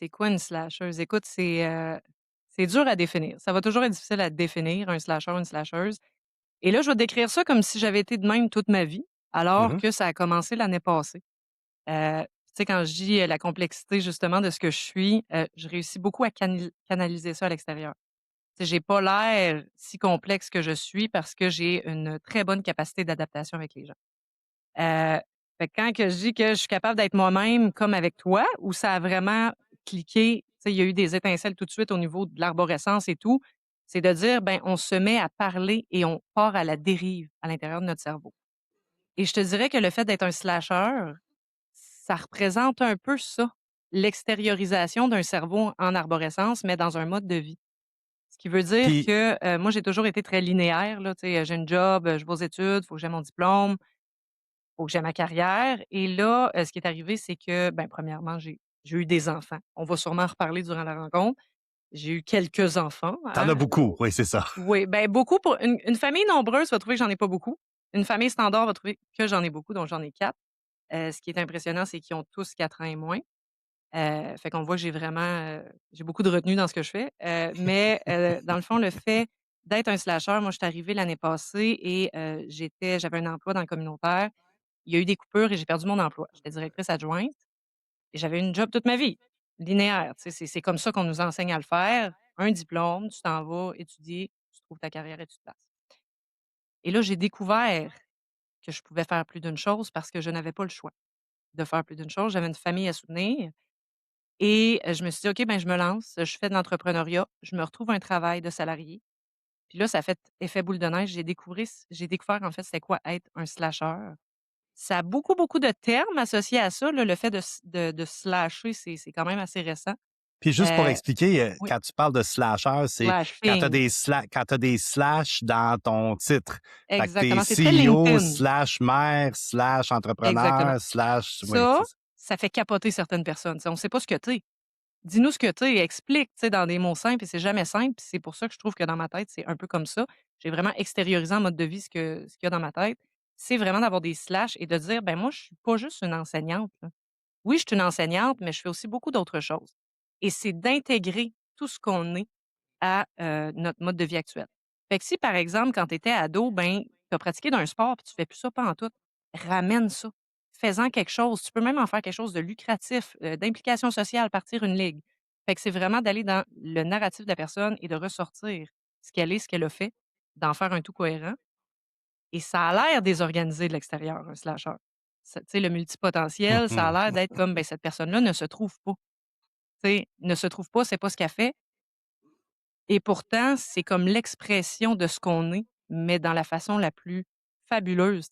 C'est quoi une slasheuse? Écoute, c'est dur à définir. Ça va toujours être difficile à définir, un slasher, une slasheuse. Et là, je vais décrire ça comme si j'avais été de même toute ma vie, alors Mmh. que ça a commencé l'année passée. Tu sais, quand je dis, la complexité justement de ce que je suis, je réussis beaucoup à canaliser ça à l'extérieur. Tu sais, j'ai pas l'air si complexe que je suis parce que j'ai une très bonne capacité d'adaptation avec les gens. Heu, Fait que quand que je dis que je suis capable d'être moi-même comme avec toi, où ça a vraiment cliqué, tu sais, il y a eu des étincelles tout de suite au niveau de l'arborescence et tout, c'est de dire, ben, on se met à parler et on part à la dérive à l'intérieur de notre cerveau. Et je te dirais que le fait d'être un slasher, ça représente un peu ça, l'extériorisation d'un cerveau en arborescence, mais dans un mode de vie. Ce qui veut dire Puis que, moi, j'ai toujours été très linéaire, là, tu sais, j'ai une job, je vais aux études, il faut que j'ai mon diplôme, faut que j'ai ma carrière et là, ce qui est arrivé, c'est que, ben, premièrement, j'ai eu des enfants. On va sûrement en reparler durant la rencontre. J'ai eu quelques enfants, tu as hein. beaucoup, oui, c'est ça. Oui, ben, beaucoup pour une famille nombreuse va trouver que j'en ai pas beaucoup. Une famille standard va trouver que j'en ai beaucoup, donc j'en ai 4. Ce qui est impressionnant, c'est qu'ils ont tous 4 ans et moins. Fait qu'on voit que j'ai beaucoup de retenue dans ce que je fais. Dans le fond, le fait d'être un slasher, moi, je suis arrivée l'année passée et j'avais un emploi dans le communautaire. Il y a eu des coupures et j'ai perdu mon emploi. J'étais directrice adjointe et j'avais une job toute ma vie, linéaire. Tu sais, c'est comme ça qu'on nous enseigne à le faire. Un diplôme, tu t'en vas, étudier, tu trouves ta carrière et tu te places. Et là, j'ai découvert que je pouvais faire plus d'une chose parce que je n'avais pas le choix de faire plus d'une chose. J'avais une famille à soutenir et je me suis dit: «OK, ben, je me lance, je fais de l'entrepreneuriat, je me retrouve un travail de salarié». Puis là, ça a fait effet boule de neige. J'ai découvert, en fait, c'était quoi être un slasher. Ça a beaucoup, beaucoup de termes associés à ça, là, le fait de slasher, c'est quand même assez récent. Puis juste pour Heu, expliquer, oui, quand tu parles de slasher, c'est slashing, quand tu des slash dans ton titre. Fait que tu es exactement, c'est très CEO, LinkedIn, slash mère, slash exactement. entrepreneur, slash oui, Ça, c'est ça. ça fait capoter certaines personnes, tu sais, on sait pas ce que tu es. Dis-nous ce que tu es, explique, tu sais, dans des mots simples et c'est jamais simple, puis c'est pour ça que je trouve que dans ma tête, c'est un peu comme ça. J'ai vraiment extériorisé en mode de vie ce qu'il y a dans ma tête. C'est vraiment d'avoir des slash et de dire: «Ben, moi, je suis pas juste une enseignante, là. Oui, je suis une enseignante, mais je fais aussi beaucoup d'autres choses» et c'est d'intégrer tout ce qu'on est à, notre mode de vie actuel. Fait que si, par exemple, quand tu étais ado, ben, tu as pratiqué d'un sport puis tu fais plus ça pantoute, ramène ça. Fais-en quelque chose. Tu peux même en faire quelque chose de lucratif, d'implication sociale, partir une ligue. Fait que c'est vraiment d'aller dans le narratif de la personne et de ressortir ce qu'elle est, ce qu'elle a fait, d'en faire un tout cohérent et ça a l'air désorganisé de l'extérieur, un slasher. Tu sais, le multipotentiel, ça a l'air d'être comme, ben, cette personne-là ne se trouve pas. Tu sais, ne se trouve pas, c'est pas ce qu'elle fait et pourtant, c'est comme l'expression de ce qu'on est, mais dans la façon la plus fabuleuse.